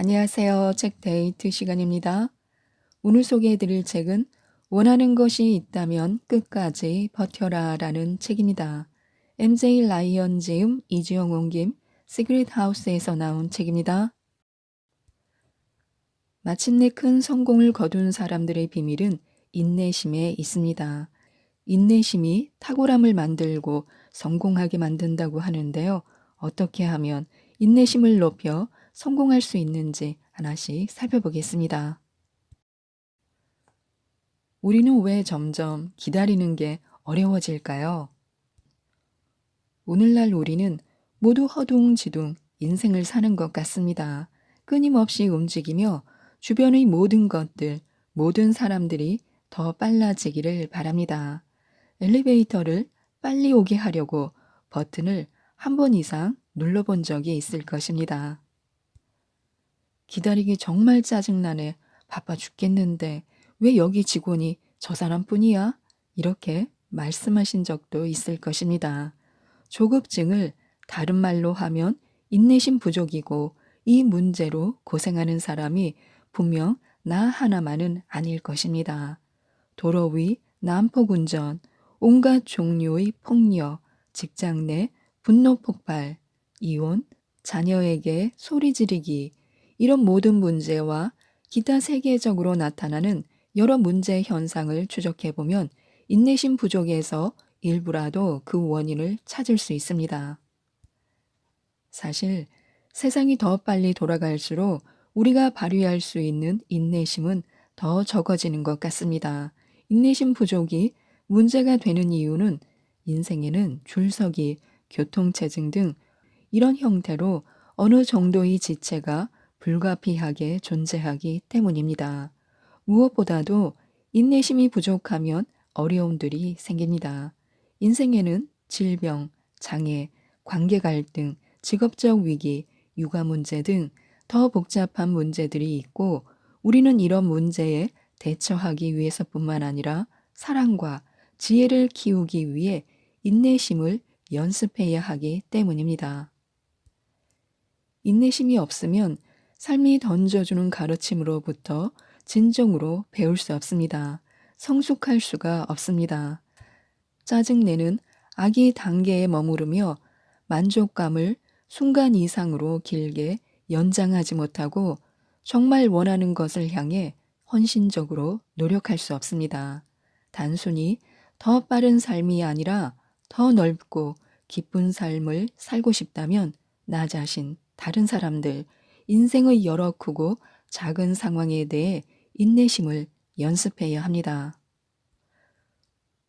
안녕하세요. 책 데이트 시간입니다. 오늘 소개해드릴 책은 원하는 것이 있다면 끝까지 버텨라 라는 책입니다. MJ 라이언 지음, 이주영 옮김, 시크릿 하우스에서 나온 책입니다. 마침내 큰 성공을 거둔 사람들의 비밀은 인내심에 있습니다. 인내심이 탁월함을 만들고 성공하게 만든다고 하는데요. 어떻게 하면 인내심을 높여 성공할 수 있는지 하나씩 살펴보겠습니다. 우리는 왜 점점 기다리는 게 어려워질까요? 오늘날 우리는 모두 허둥지둥 인생을 사는 것 같습니다. 끊임없이 움직이며 주변의 모든 것들, 모든 사람들이 더 빨라지기를 바랍니다. 엘리베이터를 빨리 오게 하려고 버튼을 한 번 이상 눌러본 적이 있을 것입니다. 기다리기 정말 짜증나네. 바빠 죽겠는데 왜 여기 직원이 저 사람뿐이야? 이렇게 말씀하신 적도 있을 것입니다. 조급증을 다른 말로 하면 인내심 부족이고 이 문제로 고생하는 사람이 분명 나 하나만은 아닐 것입니다. 도로 위 난폭 운전, 온갖 종류의 폭력, 직장 내 분노 폭발, 이혼, 자녀에게 소리 지르기, 이런 모든 문제와 기타 세계적으로 나타나는 여러 문제 현상을 추적해 보면 인내심 부족에서 일부라도 그 원인을 찾을 수 있습니다. 사실 세상이 더 빨리 돌아갈수록 우리가 발휘할 수 있는 인내심은 더 적어지는 것 같습니다. 인내심 부족이 문제가 되는 이유는 인생에는 줄서기, 교통체증 등 이런 형태로 어느 정도의 지체가 불가피하게 존재하기 때문입니다. 무엇보다도 인내심이 부족하면 어려움들이 생깁니다. 인생에는 질병, 장애, 관계 갈등, 직업적 위기, 육아 문제 등 더 복잡한 문제들이 있고 우리는 이런 문제에 대처하기 위해서뿐만 아니라 사랑과 지혜를 키우기 위해 인내심을 연습해야 하기 때문입니다. 인내심이 없으면 삶이 던져주는 가르침으로부터 진정으로 배울 수 없습니다. 성숙할 수가 없습니다. 짜증내는 아기 단계에 머무르며 만족감을 순간 이상으로 길게 연장하지 못하고 정말 원하는 것을 향해 헌신적으로 노력할 수 없습니다. 단순히 더 빠른 삶이 아니라 더 넓고 기쁜 삶을 살고 싶다면 나 자신, 다른 사람들, 인생의 여러 크고 작은 상황에 대해 인내심을 연습해야 합니다.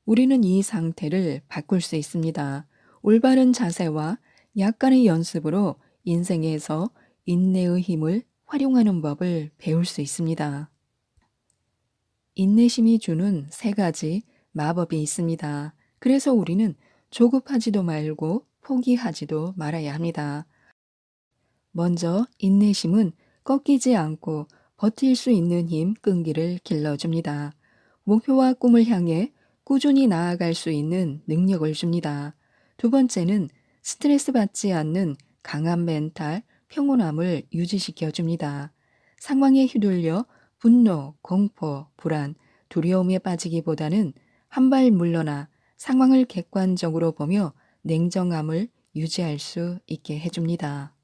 우리는 이 상태를 바꿀 수 있습니다. 올바른 자세와 약간의 연습으로 인생에서 인내의 힘을 활용하는 법을 배울 수 있습니다. 인내심이 주는 세 가지 마법이 있습니다. 그래서 우리는 조급하지도 말고 포기하지도 말아야 합니다. 먼저 인내심은 꺾이지 않고 버틸 수 있는 힘 끈기를 길러줍니다. 목표와 꿈을 향해 꾸준히 나아갈 수 있는 능력을 줍니다. 두 번째는 스트레스 받지 않는 강한 멘탈, 평온함을 유지시켜 줍니다. 상황에 휘둘려 분노, 공포, 불안, 두려움에 빠지기보다는 한 발 물러나 상황을 객관적으로 보며 냉정함을 유지할 수 있게 해줍니다.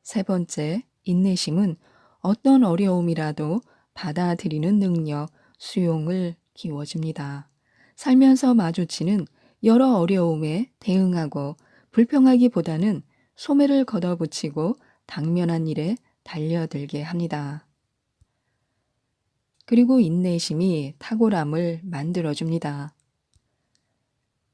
세 번째, 인내심은 어떤 어려움이라도 받아들이는 능력, 수용을 키워줍니다. 살면서 마주치는 여러 어려움에 대응하고 불평하기보다는 소매를 걷어붙이고 당면한 일에 달려들게 합니다. 그리고 인내심이 탁월함을 만들어줍니다.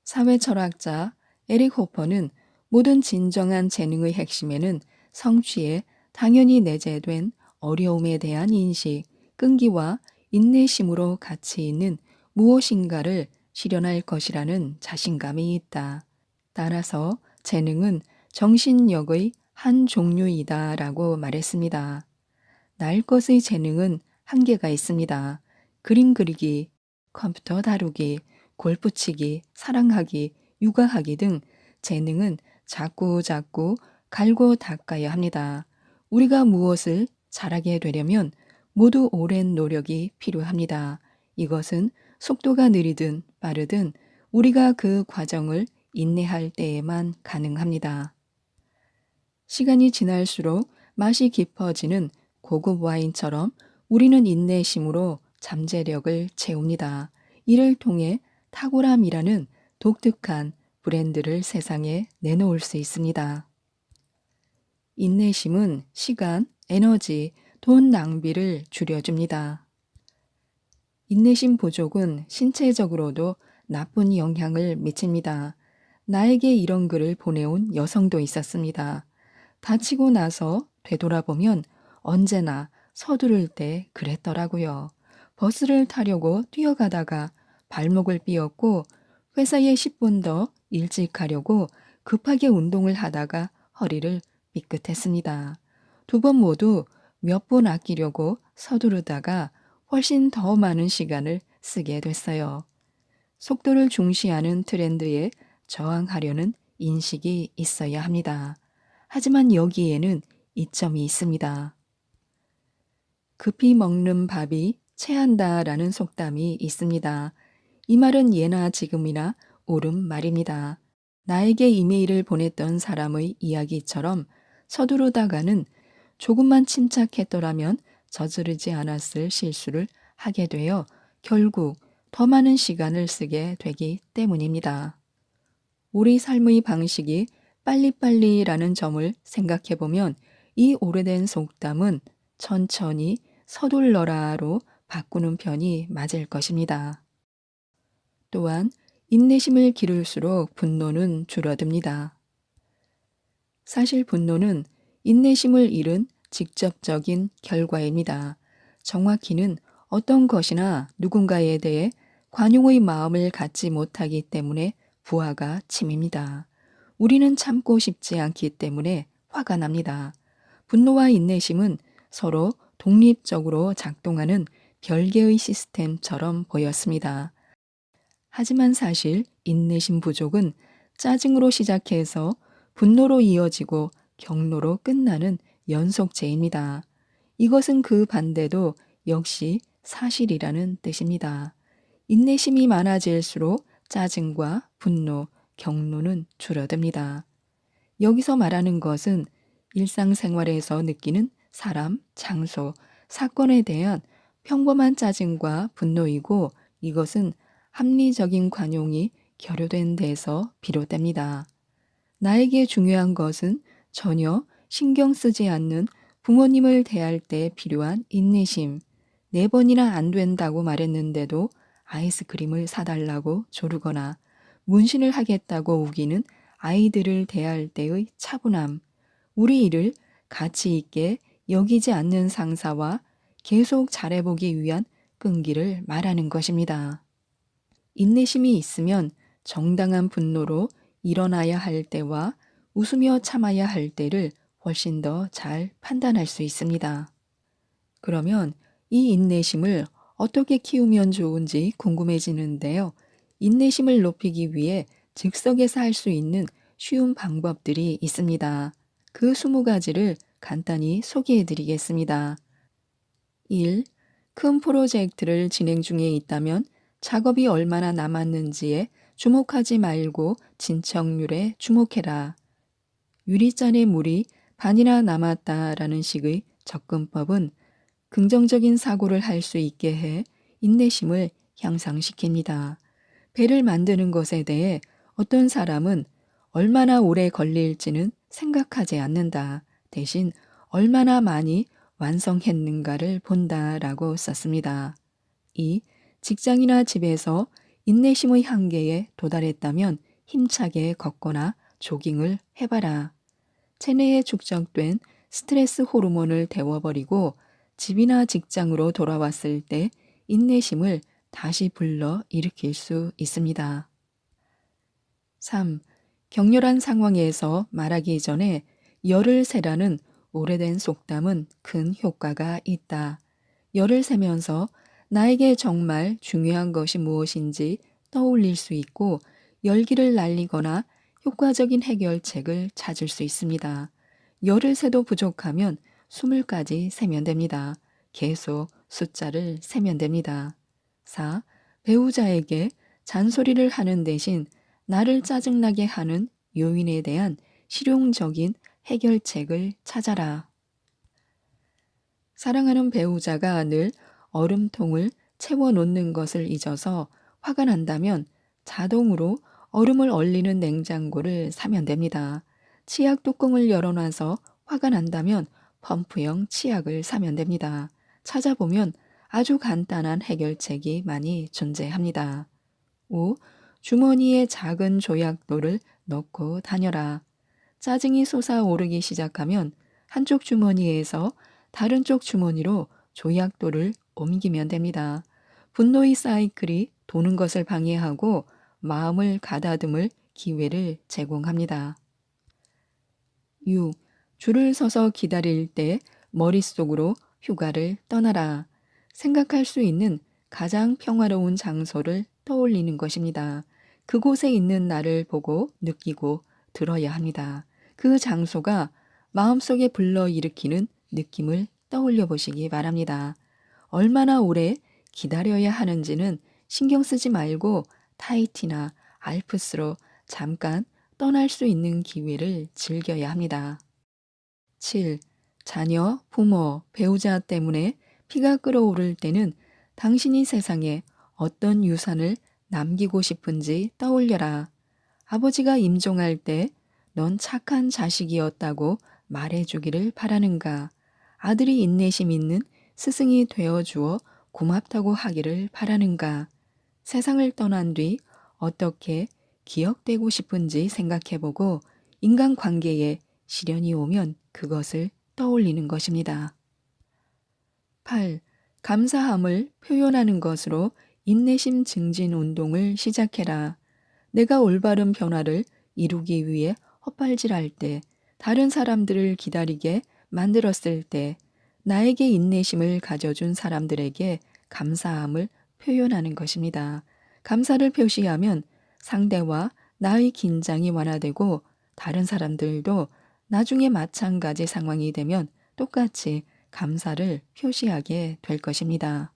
사회철학자 에릭 호퍼는 모든 진정한 재능의 핵심에는 성취에 당연히 내재된 어려움에 대한 인식, 끈기와 인내심으로 같이 있는 무엇인가를 실현할 것이라는 자신감이 있다. 따라서 재능은 정신력의 한 종류이다라고 말했습니다. 날 것의 재능은 한계가 있습니다. 그림 그리기, 컴퓨터 다루기, 골프 치기, 사랑하기, 육아하기 등 재능은 자꾸 갈고 닦아야 합니다. 우리가 무엇을 잘하게 되려면 모두 오랜 노력이 필요합니다. 이것은 속도가 느리든 빠르든 우리가 그 과정을 인내할 때에만 가능합니다. 시간이 지날수록 맛이 깊어지는 고급 와인처럼 우리는 인내심으로 잠재력을 채웁니다. 이를 통해 탁월함이라는 독특한 브랜드를 세상에 내놓을 수 있습니다. 인내심은 시간, 에너지, 돈 낭비를 줄여줍니다. 인내심 부족은 신체적으로도 나쁜 영향을 미칩니다. 나에게 이런 글을 보내온 여성도 있었습니다. 다치고 나서 되돌아보면 언제나 서두를 때 그랬더라고요. 버스를 타려고 뛰어가다가 발목을 삐었고 회사에 10분 더 일찍 가려고 급하게 운동을 하다가 허리를 삐끗했습니다. 두 번 모두 몇 분 아끼려고 서두르다가 훨씬 더 많은 시간을 쓰게 됐어요. 속도를 중시하는 트렌드에 저항하려는 인식이 있어야 합니다. 하지만 여기에는 이점이 있습니다. 급히 먹는 밥이 체한다라는 속담이 있습니다. 이 말은 예나 지금이나 옳은 말입니다. 나에게 이메일을 보냈던 사람의 이야기처럼 서두르다가는 조금만 침착했더라면 저지르지 않았을 실수를 하게 되어 결국 더 많은 시간을 쓰게 되기 때문입니다. 우리 삶의 방식이 빨리빨리라는 점을 생각해 보면 이 오래된 속담은 천천히 서둘러라로 바꾸는 편이 맞을 것입니다. 또한 인내심을 기를수록 분노는 줄어듭니다. 사실 분노는 인내심을 잃은 직접적인 결과입니다. 정확히는 어떤 것이나 누군가에 대해 관용의 마음을 갖지 못하기 때문에 부하가 침입니다. 우리는 참고 싶지 않기 때문에 화가 납니다. 분노와 인내심은 서로 독립적으로 작동하는 별개의 시스템처럼 보였습니다. 하지만 사실 인내심 부족은 짜증으로 시작해서 분노로 이어지고 경로로 끝나는 연속체입니다. 이것은 그 반대도 역시 사실이라는 뜻입니다. 인내심이 많아질수록 짜증과 분노, 경로는 줄어듭니다. 여기서 말하는 것은 일상생활에서 느끼는 사람, 장소, 사건에 대한 평범한 짜증과 분노이고 이것은 합리적인 관용이 결여된 데서 비롯됩니다. 나에게 중요한 것은 전혀 신경 쓰지 않는 부모님을 대할 때 필요한 인내심. 4번이나 안 된다고 말했는데도 아이스크림을 사달라고 조르거나 문신을 하겠다고 우기는 아이들을 대할 때의 차분함. 우리 일을 가치 있게 여기지 않는 상사와 계속 잘해보기 위한 끈기를 말하는 것입니다. 인내심이 있으면 정당한 분노로 일어나야 할 때와 웃으며 참아야 할 때를 훨씬 더 잘 판단할 수 있습니다. 그러면 이 인내심을 어떻게 키우면 좋은지 궁금해지는데요. 인내심을 높이기 위해 즉석에서 할 수 있는 쉬운 방법들이 있습니다. 그 20가지를 간단히 소개해 드리겠습니다. 1. 큰 프로젝트를 진행 중에 있다면 작업이 얼마나 남았는지에 주목하지 말고 진척률에 주목해라. 유리잔에 물이 반이나 남았다라는 식의 접근법은 긍정적인 사고를 할 수 있게 해 인내심을 향상시킵니다. 배를 만드는 것에 대해 어떤 사람은 얼마나 오래 걸릴지는 생각하지 않는다. 대신 얼마나 많이 완성했는가를 본다라고 썼습니다. 2. 직장이나 집에서 인내심의 한계에 도달했다면 힘차게 걷거나 조깅을 해봐라. 체내에 축적된 스트레스 호르몬을 데워버리고 집이나 직장으로 돌아왔을 때 인내심을 다시 불러 일으킬 수 있습니다. 3. 격렬한 상황에서 말하기 전에 열을 세라는 오래된 속담은 큰 효과가 있다. 열을 세면서 나에게 정말 중요한 것이 무엇인지 떠올릴 수 있고 열기를 날리거나 효과적인 해결책을 찾을 수 있습니다. 열을 세도 부족하면 20까지 세면 됩니다. 계속 숫자를 세면 됩니다. 4. 배우자에게 잔소리를 하는 대신 나를 짜증나게 하는 요인에 대한 실용적인 해결책을 찾아라. 사랑하는 배우자가 늘 얼음통을 채워놓는 것을 잊어서 화가 난다면 자동으로 얼음을 얼리는 냉장고를 사면 됩니다. 치약 뚜껑을 열어놔서 화가 난다면 펌프형 치약을 사면 됩니다. 찾아보면 아주 간단한 해결책이 많이 존재합니다. 5. 주머니에 작은 조약돌을 넣고 다녀라. 짜증이 솟아오르기 시작하면 한쪽 주머니에서 다른 쪽 주머니로 조약돌을 옮기면 됩니다. 분노의 사이클이 도는 것을 방해하고 마음을 가다듬을 기회를 제공합니다. 6. 줄을 서서 기다릴 때 머릿속으로 휴가를 떠나라. 생각할 수 있는 가장 평화로운 장소를 떠올리는 것입니다. 그곳에 있는 나를 보고 느끼고 들어야 합니다. 그 장소가 마음속에 불러일으키는 느낌을 떠올려 보시기 바랍니다. 얼마나 오래 기다려야 하는지는 신경 쓰지 말고 타히티나 알프스로 잠깐 떠날 수 있는 기회를 즐겨야 합니다. 7. 자녀, 부모, 배우자 때문에 피가 끓어오를 때는 당신이 세상에 어떤 유산을 남기고 싶은지 떠올려라. 아버지가 임종할 때 넌 착한 자식이었다고 말해주기를 바라는가? 아들이 인내심 있는 스승이 되어주어 고맙다고 하기를 바라는가? 세상을 떠난 뒤 어떻게 기억되고 싶은지 생각해보고 인간관계에 시련이 오면 그것을 떠올리는 것입니다. 8. 감사함을 표현하는 것으로 인내심 증진 운동을 시작해라. 내가 올바른 변화를 이루기 위해 헛발질할 때, 다른 사람들을 기다리게 만들었을 때, 나에게 인내심을 가져준 사람들에게 감사함을 표현하는 것입니다. 감사를 표시하면 상대와 나의 긴장이 완화되고 다른 사람들도 나중에 마찬가지 상황이 되면 똑같이 감사를 표시하게 될 것입니다.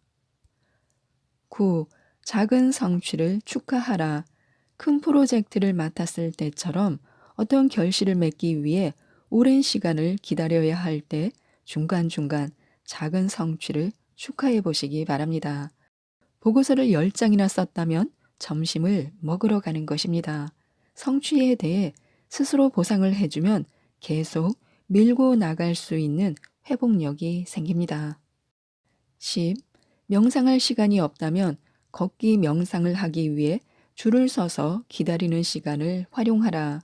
9. 작은 성취를 축하하라. 큰 프로젝트를 맡았을 때처럼 어떤 결실을 맺기 위해 오랜 시간을 기다려야 할 때 중간중간 작은 성취를 축하해 보시기 바랍니다. 보고서를 10장이나 썼다면 점심을 먹으러 가는 것입니다. 성취에 대해 스스로 보상을 해주면 계속 밀고 나갈 수 있는 회복력이 생깁니다. 10. 명상할 시간이 없다면 걷기 명상을 하기 위해 줄을 서서 기다리는 시간을 활용하라.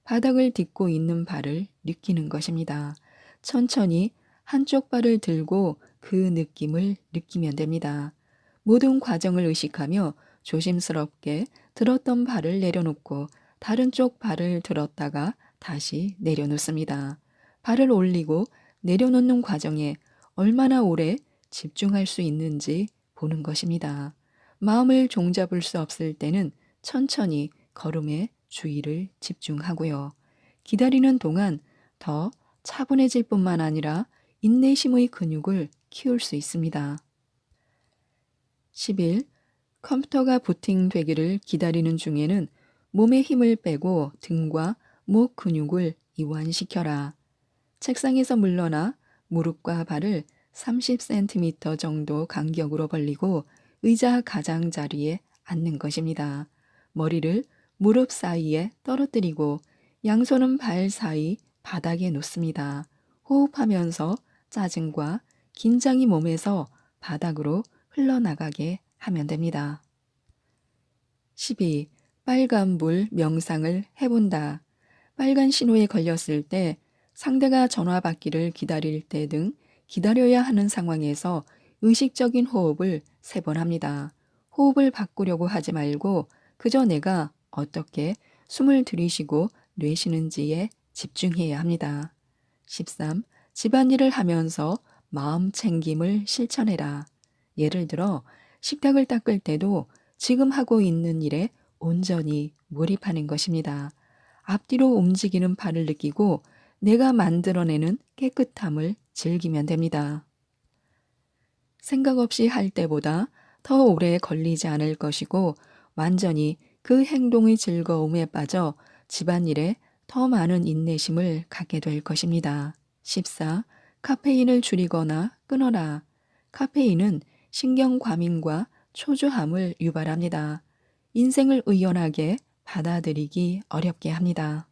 바닥을 딛고 있는 발을 느끼는 것입니다. 천천히 한쪽 발을 들고 그 느낌을 느끼면 됩니다. 모든 과정을 의식하며 조심스럽게 들었던 발을 내려놓고 다른 쪽 발을 들었다가 다시 내려놓습니다. 발을 올리고 내려놓는 과정에 얼마나 오래 집중할 수 있는지 보는 것입니다. 마음을 종잡을 수 없을 때는 천천히 걸음에 주의를 집중하고요. 기다리는 동안 더 차분해질 뿐만 아니라 인내심의 근육을 키울 수 있습니다. 10일 컴퓨터가 부팅되기를 기다리는 중에는 몸에 힘을 빼고 등과 목 근육을 이완시켜라. 책상에서 물러나 무릎과 발을 30cm 정도 간격으로 벌리고 의자 가장자리에 앉는 것입니다. 머리를 무릎 사이에 떨어뜨리고 양손은 발 사이 바닥에 놓습니다. 호흡하면서 짜증과 긴장이 몸에서 바닥으로 흘러나가게 하면 됩니다. 12. 빨간불 명상을 해본다. 빨간 신호에 걸렸을 때 상대가 전화 받기를 기다릴 때 등 기다려야 하는 상황에서 의식적인 호흡을 3번 합니다. 호흡을 바꾸려고 하지 말고 그저 내가 어떻게 숨을 들이쉬고 내쉬는지에 집중해야 합니다. 13. 집안일을 하면서 마음 챙김을 실천해라. 예를 들어 식탁을 닦을 때도 지금 하고 있는 일에 온전히 몰입하는 것입니다. 앞뒤로 움직이는 팔을 느끼고 내가 만들어내는 깨끗함을 즐기면 됩니다. 생각 없이 할 때보다 더 오래 걸리지 않을 것이고 완전히 그 행동의 즐거움에 빠져 집안일에 더 많은 인내심을 갖게 될 것입니다. 14. 카페인을 줄이거나 끊어라. 카페인은 신경과민과 초조함을 유발합니다. 인생을 의연하게 받아들이기 어렵게 합니다.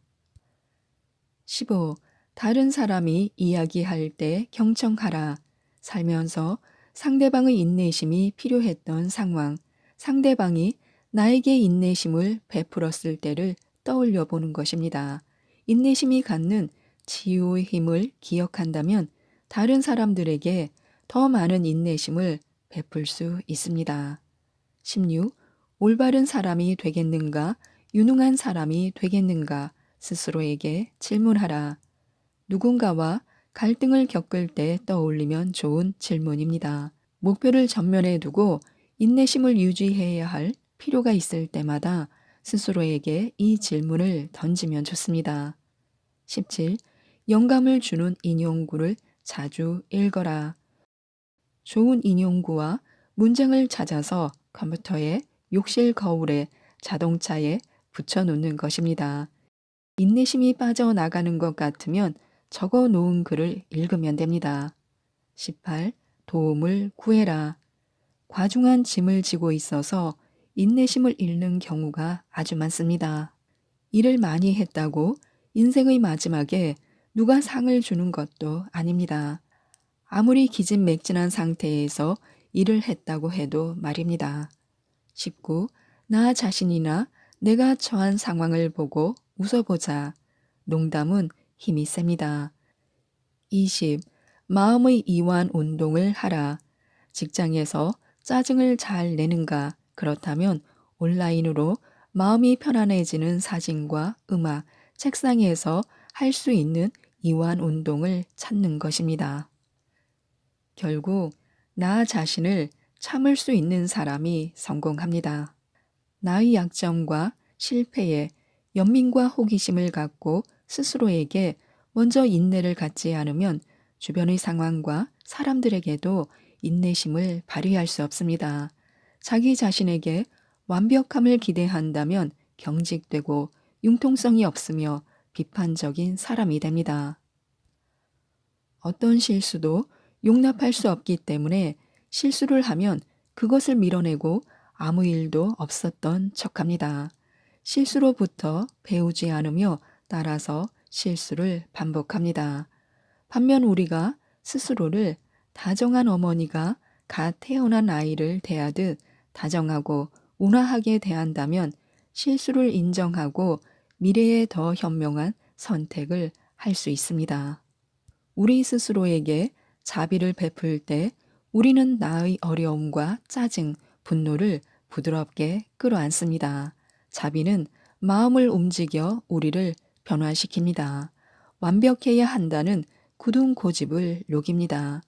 15. 다른 사람이 이야기할 때 경청하라. 살면서 상대방의 인내심이 필요했던 상황, 상대방이 나에게 인내심을 베풀었을 때를 떠올려 보는 것입니다. 인내심이 갖는 치유의 힘을 기억한다면 다른 사람들에게 더 많은 인내심을 베풀 수 있습니다. 16. 올바른 사람이 되겠는가? 유능한 사람이 되겠는가? 스스로에게 질문하라. 누군가와 갈등을 겪을 때 떠올리면 좋은 질문입니다. 목표를 전면에 두고 인내심을 유지해야 할 필요가 있을 때마다 스스로에게 이 질문을 던지면 좋습니다. 17. 영감을 주는 인용구를 자주 읽어라. 좋은 인용구와 문장을 찾아서 컴퓨터에, 욕실 거울에, 자동차에 붙여놓는 것입니다. 인내심이 빠져나가는 것 같으면 적어 놓은 글을 읽으면 됩니다. 18. 도움을 구해라. 과중한 짐을 지고 있어서 인내심을 잃는 경우가 아주 많습니다. 일을 많이 했다고 인생의 마지막에 누가 상을 주는 것도 아닙니다. 아무리 기진맥진한 상태에서 일을 했다고 해도 말입니다. 19. 나 자신이나 내가 처한 상황을 보고 웃어보자. 농담은 힘이 셉니다. 20. 마음의 이완 운동을 하라. 직장에서 짜증을 잘 내는가? 그렇다면 온라인으로 마음이 편안해지는 사진과 음악, 책상에서 할 수 있는 이완 운동을 찾는 것입니다. 결국 나 자신을 참을 수 있는 사람이 성공합니다. 나의 약점과 실패에 연민과 호기심을 갖고 스스로에게 먼저 인내를 갖지 않으면 주변의 상황과 사람들에게도 인내심을 발휘할 수 없습니다. 자기 자신에게 완벽함을 기대한다면 경직되고 융통성이 없으며 비판적인 사람이 됩니다. 어떤 실수도 용납할 수 없기 때문에 실수를 하면 그것을 밀어내고 아무 일도 없었던 척합니다. 실수로부터 배우지 않으며 따라서 실수를 반복합니다. 반면 우리가 스스로를 다정한 어머니가 갓 태어난 아이를 대하듯 다정하고 온화하게 대한다면 실수를 인정하고 미래에 더 현명한 선택을 할 수 있습니다. 우리 스스로에게 자비를 베풀 때 우리는 나의 어려움과 짜증, 분노를 부드럽게 끌어안습니다. 자비는 마음을 움직여 우리를 변화시킵니다. 완벽해야 한다는 굳은 고집을 녹입니다.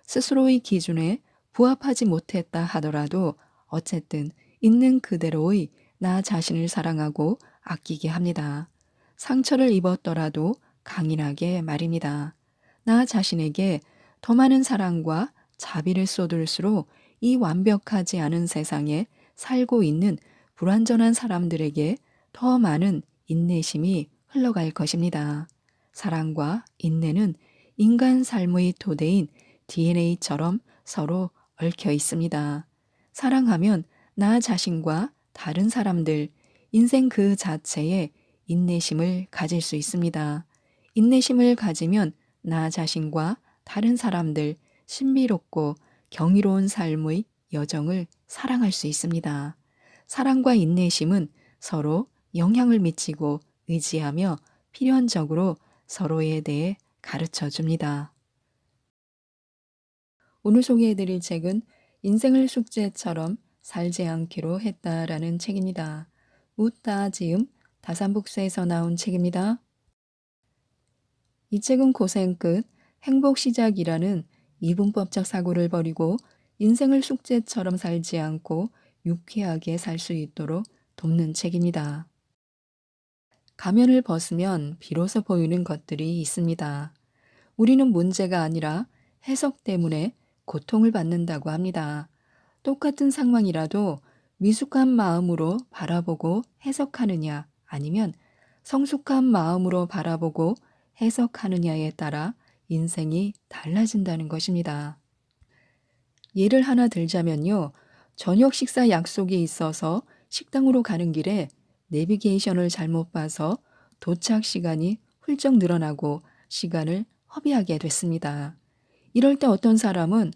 스스로의 기준에 부합하지 못했다 하더라도 어쨌든 있는 그대로의 나 자신을 사랑하고 아끼게 합니다. 상처를 입었더라도 강인하게 말입니다. 나 자신에게 더 많은 사랑과 자비를 쏟을수록 이 완벽하지 않은 세상에 살고 있는 불완전한 사람들에게 더 많은 인내심이 흘러갈 것입니다. 사랑과 인내는 인간 삶의 토대인 DNA처럼 서로 얽혀 있습니다. 사랑하면 나 자신과 다른 사람들, 인생 그 자체에 인내심을 가질 수 있습니다. 인내심을 가지면 나 자신과 다른 사람들, 신비롭고 경이로운 삶의 여정을 사랑할 수 있습니다. 사랑과 인내심은 서로 영향을 미치고 의지하며 필연적으로 서로에 대해 가르쳐 줍니다. 오늘 소개해드릴 책은 인생을 숙제처럼 살지 않기로 했다라는 책입니다. 웃다 지음 다산북스에서 나온 책입니다. 이 책은 고생 끝 행복 시작이라는 이분법적 사고를 버리고 인생을 숙제처럼 살지 않고 유쾌하게 살 수 있도록 돕는 책입니다. 가면을 벗으면 비로소 보이는 것들이 있습니다. 우리는 문제가 아니라 해석 때문에 고통을 받는다고 합니다. 똑같은 상황이라도 미숙한 마음으로 바라보고 해석하느냐 아니면 성숙한 마음으로 바라보고 해석하느냐에 따라 인생이 달라진다는 것입니다. 예를 하나 들자면요. 저녁 식사 약속이 있어서 식당으로 가는 길에 내비게이션을 잘못 봐서 도착 시간이 훌쩍 늘어나고 시간을 허비하게 됐습니다. 이럴 때 어떤 사람은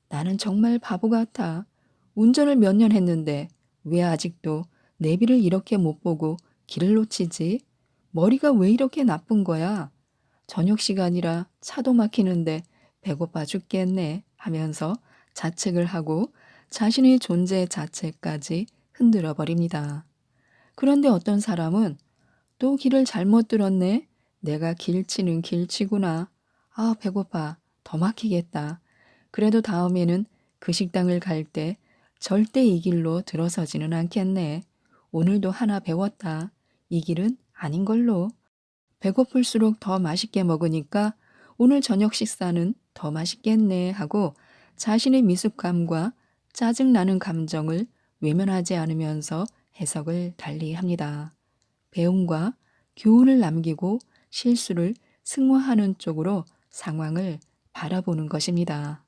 나는 정말 바보 같아. 운전을 몇 년 했는데 왜 아직도 내비를 이렇게 못 보고 길을 놓치지? 머리가 왜 이렇게 나쁜 거야? 저녁 시간이라 차도 막히는데 배고파 죽겠네 하면서 자책을 하고 자신의 존재 자체까지 흔들어 버립니다. 그런데 어떤 사람은 또 길을 잘못 들었네. 내가 길치는 길치구나. 아, 배고파. 더 막히겠다. 그래도 다음에는 그 식당을 갈 때 절대 이 길로 들어서지는 않겠네. 오늘도 하나 배웠다. 이 길은 아닌 걸로. 배고플수록 더 맛있게 먹으니까 오늘 저녁 식사는 더 맛있겠네 하고 자신의 미숙함과 짜증나는 감정을 외면하지 않으면서 해석을 달리합니다. 배움과 교훈을 남기고 실수를 승화하는 쪽으로 상황을 바라보는 것입니다.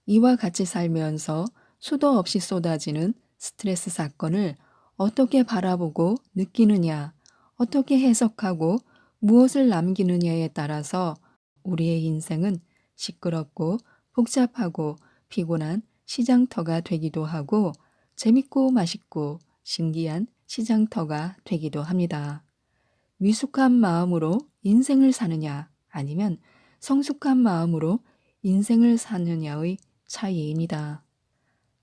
이와 같이 살면서 수도 없이 쏟아지는 스트레스 사건을 어떻게 바라보고 느끼느냐, 어떻게 해석하고 무엇을 남기느냐에 따라서 우리의 인생은 시끄럽고 복잡하고 피곤한 시장터가 되기도 하고 재밌고 맛있고 신기한 시장터가 되기도 합니다. 미숙한 마음으로 인생을 사느냐 아니면 성숙한 마음으로 인생을 사느냐의 차이입니다.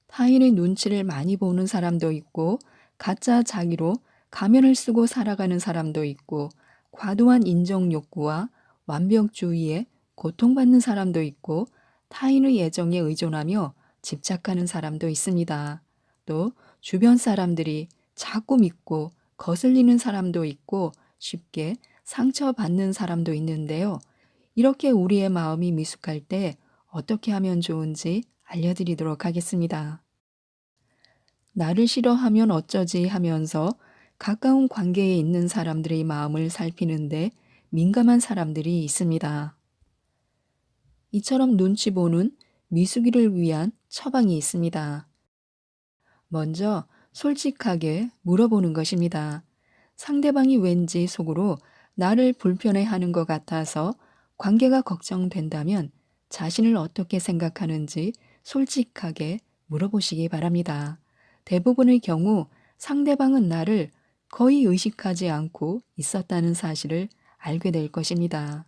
타인의 눈치를 많이 보는 사람도 있고 가짜 자기로 가면을 쓰고 살아가는 사람도 있고 과도한 인정 욕구와 완벽주의에 고통받는 사람도 있고 타인의 애정에 의존하며 집착하는 사람도 있습니다. 또 주변 사람들이 자꾸 믿고 거슬리는 사람도 있고 쉽게 상처받는 사람도 있는데요. 이렇게 우리의 마음이 미숙할 때 어떻게 하면 좋은지 알려드리도록 하겠습니다. 나를 싫어하면 어쩌지 하면서 가까운 관계에 있는 사람들의 마음을 살피는데 민감한 사람들이 있습니다. 이처럼 눈치 보는 미숙이를 위한 처방이 있습니다. 먼저 솔직하게 물어보는 것입니다. 상대방이 왠지 속으로 나를 불편해하는 것 같아서 관계가 걱정된다면 자신을 어떻게 생각하는지 솔직하게 물어보시기 바랍니다. 대부분의 경우 상대방은 나를 거의 의식하지 않고 있었다는 사실을 알게 될 것입니다.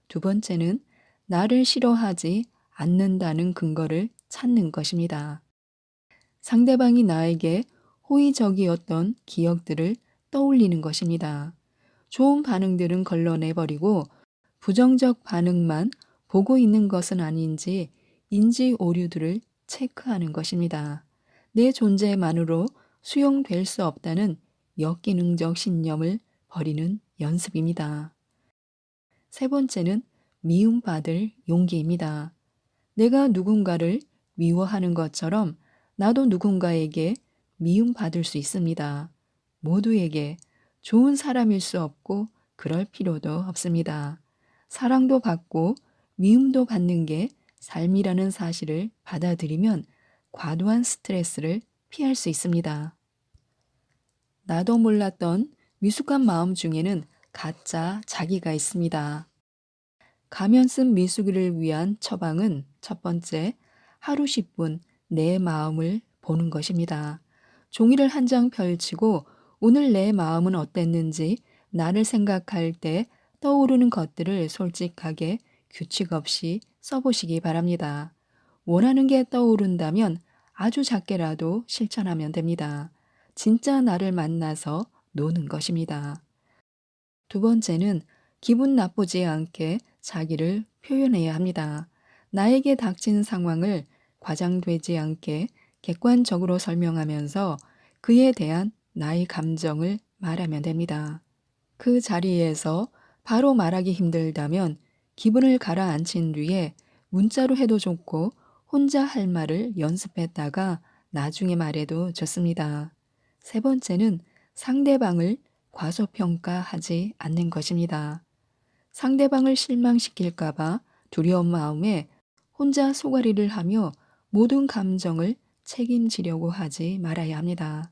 두 번째는 나를 싫어하지 않는다는 근거를 찾는 것입니다. 상대방이 나에게 호의적이었던 기억들을 떠올리는 것입니다. 좋은 반응들은 걸러내버리고 부정적 반응만 보고 있는 것은 아닌지 인지 오류들을 체크하는 것입니다. 내 존재만으로 수용될 수 없다는 역기능적 신념을 버리는 연습입니다. 세 번째는 미움받을 용기입니다. 내가 누군가를 미워하는 것처럼 나도 누군가에게 미움받을 수 있습니다. 모두에게 좋은 사람일 수 없고 그럴 필요도 없습니다. 사랑도 받고 미움도 받는 게 삶이라는 사실을 받아들이면 과도한 스트레스를 피할 수 있습니다. 나도 몰랐던 미숙한 마음 중에는 가짜 자기가 있습니다. 가면 쓴 미숙이를 위한 처방은 첫 번째, 하루 10분 내 마음을 보는 것입니다. 종이를 한 장 펼치고 오늘 내 마음은 어땠는지 나를 생각할 때 떠오르는 것들을 솔직하게 규칙 없이 써보시기 바랍니다. 원하는 게 떠오른다면 아주 작게라도 실천하면 됩니다. 진짜 나를 만나서 노는 것입니다. 두 번째는 기분 나쁘지 않게 자기를 표현해야 합니다. 나에게 닥친 상황을 과장되지 않게 객관적으로 설명하면서 그에 대한 나의 감정을 말하면 됩니다. 그 자리에서 바로 말하기 힘들다면 기분을 가라앉힌 뒤에 문자로 해도 좋고 혼자 할 말을 연습했다가 나중에 말해도 좋습니다. 세 번째는 상대방을 과소평가하지 않는 것입니다. 상대방을 실망시킬까봐 두려운 마음에 혼자 쏘가리를 하며 모든 감정을 책임지려고 하지 말아야 합니다.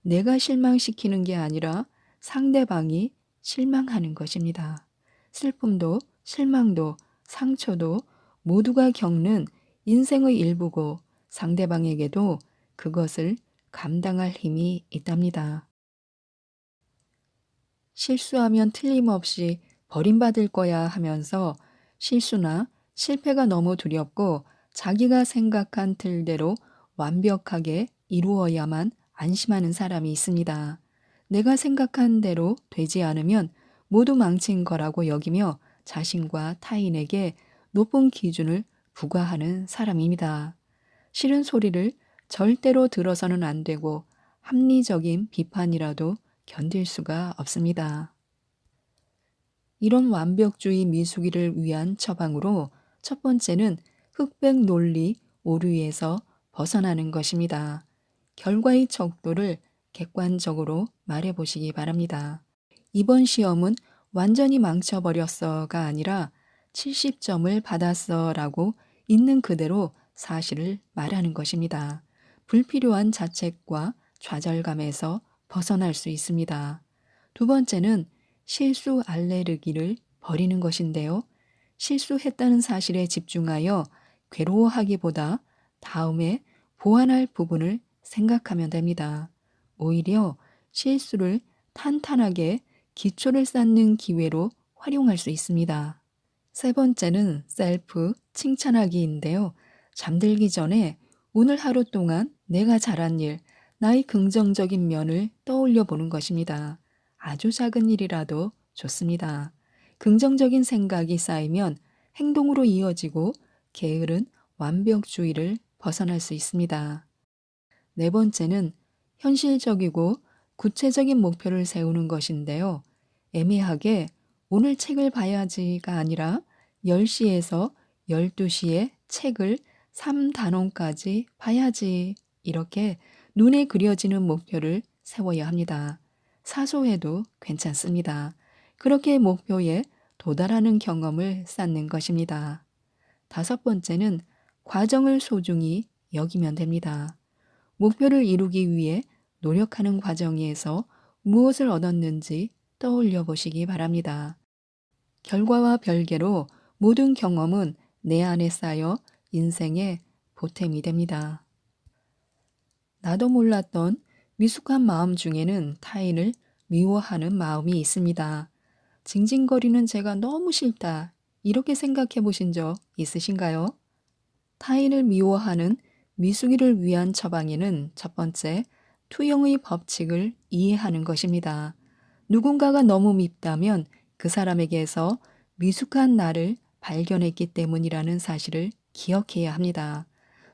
내가 실망시키는 게 아니라 상대방이 실망하는 것입니다. 슬픔도 실망도 상처도 모두가 겪는 인생의 일부고 상대방에게도 그것을 감당할 힘이 있답니다. 실수하면 틀림없이 버림받을 거야 하면서 실수나 실패가 너무 두렵고 자기가 생각한 틀대로 완벽하게 이루어야만 안심하는 사람이 있습니다. 내가 생각한 대로 되지 않으면 모두 망친 거라고 여기며 자신과 타인에게 높은 기준을 부과하는 사람입니다. 싫은 소리를 절대로 들어서는 안 되고 합리적인 비판이라도 견딜 수가 없습니다. 이런 완벽주의 미숙이를 위한 처방으로 첫 번째는 흑백 논리 오류에서 벗어나는 것입니다. 결과의 척도를 객관적으로 말해보시기 바랍니다. 이번 시험은 완전히 망쳐버렸어가 아니라 70점을 받았어라고 있는 그대로 사실을 말하는 것입니다. 불필요한 자책과 좌절감에서 벗어날 수 있습니다. 두 번째는 실수 알레르기를 버리는 것인데요. 실수했다는 사실에 집중하여 괴로워하기보다 다음에 보완할 부분을 생각하면 됩니다. 오히려 실수를 탄탄하게 기초를 쌓는 기회로 활용할 수 있습니다. 세 번째는 셀프 칭찬하기인데요. 잠들기 전에 오늘 하루 동안 내가 잘한 일, 나의 긍정적인 면을 떠올려 보는 것입니다. 아주 작은 일이라도 좋습니다. 긍정적인 생각이 쌓이면 행동으로 이어지고 게으른 완벽주의를 벗어날 수 있습니다. 네 번째는 현실적이고 구체적인 목표를 세우는 것인데요. 애매하게 오늘 책을 봐야지가 아니라 10시에서 12시에 책을 3단원까지 봐야지 이렇게 눈에 그려지는 목표를 세워야 합니다. 사소해도 괜찮습니다. 그렇게 목표에 도달하는 경험을 쌓는 것입니다. 다섯 번째는 과정을 소중히 여기면 됩니다. 목표를 이루기 위해 노력하는 과정에서 무엇을 얻었는지 떠올려 보시기 바랍니다. 결과와 별개로 모든 경험은 내 안에 쌓여 인생의 보탬이 됩니다. 나도 몰랐던 미숙한 마음 중에는 타인을 미워하는 마음이 있습니다. 징징거리는 제가 너무 싫다. 이렇게 생각해 보신 적 있으신가요? 타인을 미워하는 미숙이를 위한 처방에는 첫 번째, 투영의 법칙을 이해하는 것입니다. 누군가가 너무 밉다면 그 사람에게서 미숙한 나를 발견했기 때문이라는 사실을 기억해야 합니다.